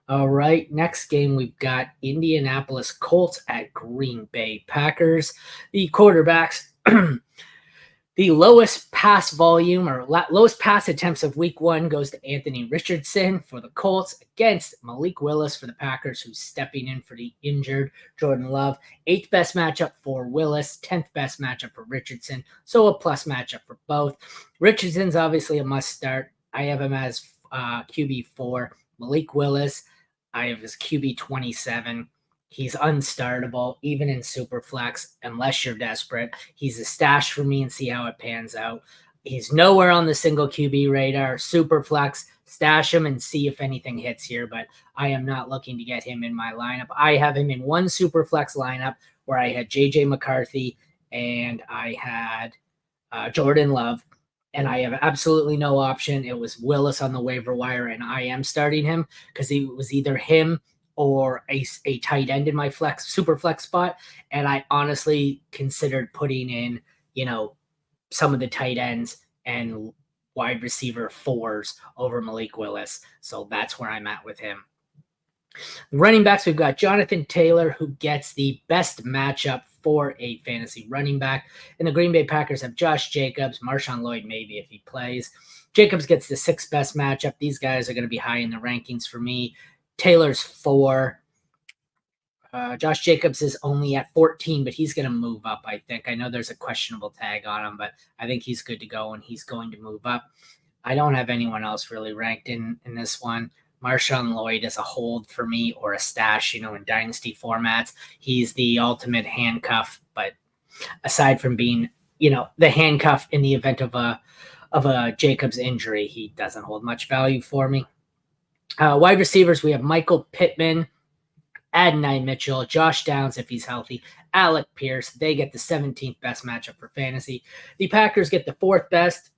All right, next game we've got Indianapolis Colts at Green Bay Packers. The quarterbacks, the lowest pass volume or lowest pass attempts of week one goes to Anthony Richardson for the Colts against Malik Willis for the Packers, who's stepping in for the injured Jordan Love. 8th best matchup for Willis, 10th best matchup for Richardson, so a plus matchup for both. Richardson's obviously a must start. I have him as QB4. Malik Willis, I have his QB 27. He's unstartable, even in Superflex, unless you're desperate. He's a stash for me and see how it pans out. He's nowhere on the single QB radar. Superflex, stash him and see if anything hits here, but I am not looking to get him in my lineup. I have him in one Superflex lineup where I had J.J. McCarthy and I had Jordan Love, and I have absolutely no option. It was Willis on the waiver wire, and I am starting him because it was either him or a tight end in my super flex spot. And I honestly considered putting in, some of the tight ends and wide receiver 4s over Malik Willis. So that's where I'm at with him. Running backs, we've got Jonathan Taylor, who gets the best matchup for a fantasy running back. And the Green Bay Packers have Josh Jacobs, Marshawn Lloyd maybe if he plays. Jacobs gets the 6th best matchup. These guys are going to be high in the rankings for me. Taylor's 4. Josh Jacobs is only at 14, but he's going to move up, I think. I know there's a questionable tag on him, but I think he's good to go, and he's going to move up. I don't have anyone else really ranked in this one. Marshawn Lloyd is a hold for me or a stash, in dynasty formats. He's the ultimate handcuff, but aside from being, the handcuff in the event of a Jacobs injury, he doesn't hold much value for me. Wide receivers, we have Michael Pittman, Adonai Mitchell, Josh Downs if he's healthy, Alec Pierce. They get the 17th best matchup for fantasy. The Packers get the 4th best.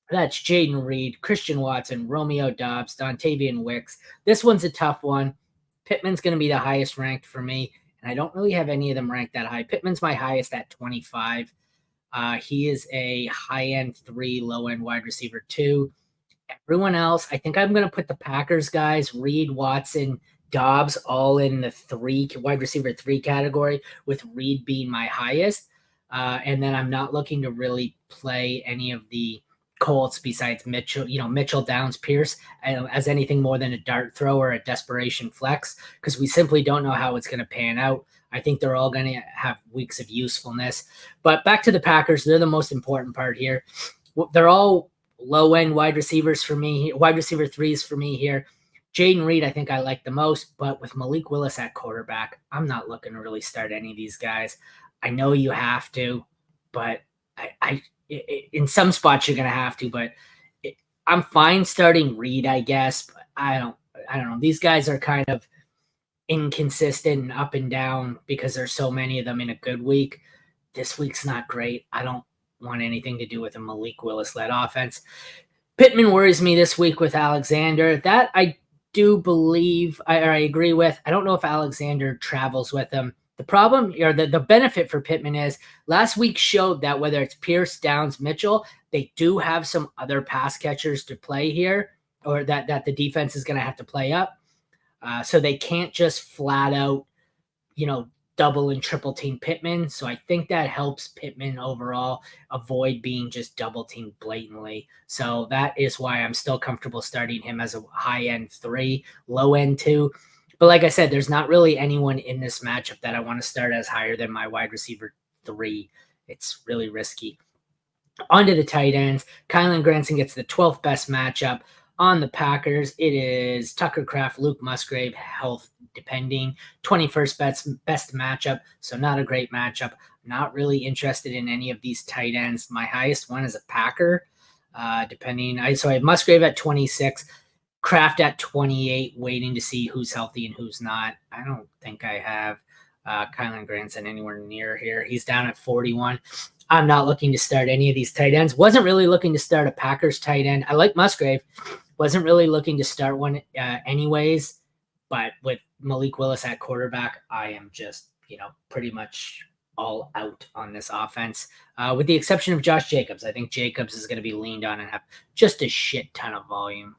That's Jaden Reed, Christian Watson, Romeo Doubs, Dontavian Wicks. This one's a tough one. Pittman's going to be the highest ranked for me, and I don't really have any of them ranked that high. Pittman's my highest at 25. He is a high-end 3, low-end wide receiver 2. Everyone else, I think I'm going to put the Packers guys, Reed, Watson, Dobbs, all in the wide receiver 3 category, with Reed being my highest. And then I'm not looking to really play any of the Colts besides Mitchell, Mitchell, Downs, Pierce as anything more than a dart throw or a desperation flex, because we simply don't know how it's going to pan out. I think they're all going to have weeks of usefulness. But back to the Packers, they're the most important part here. They're all low-end wide receivers for me, wide receiver 3s for me here. Jaden Reed, I think I like the most, but with Malik Willis at quarterback, I'm not looking to really start any of these guys. I know you have to, but in some spots you're going to have to, but I'm fine starting Reed, I guess, but I don't know. These guys are kind of inconsistent and up and down because there's so many of them in a good week. This week's not great. I don't want anything to do with a Malik Willis-led offense. Pittman worries me this week with Alexander. That I do believe, I agree with. I don't know if Alexander travels with him. The problem, or the benefit for Pittman is last week showed that whether it's Pierce, Downs, Mitchell, they do have some other pass catchers to play here, or that the defense is going to have to play up. So they can't just flat out, double and triple team Pittman. So I think that helps Pittman overall avoid being just double teamed blatantly. So that is why I'm still comfortable starting him as a high end 3, low end 2. But like I said, there's not really anyone in this matchup that I want to start as higher than my wide receiver 3. It's really risky. On to the tight ends. Kylan Granson gets the 12th best matchup. On the Packers, it is Tucker Kraft, Luke Musgrave, health depending. 21st best matchup, so not a great matchup. Not really interested in any of these tight ends. My highest one is a Packer, So I have Musgrave at 26, Kraft at 28, waiting to see who's healthy and who's not. I don't think I have Kylan Granson anywhere near here. He's down at 41. I'm not looking to start any of these tight ends. Wasn't really looking to start a Packers tight end. I like Musgrave. Wasn't really looking to start one anyways. But with Malik Willis at quarterback, I am just, pretty much all out on this offense. With the exception of Josh Jacobs. I think Jacobs is going to be leaned on and have just a shit ton of volume.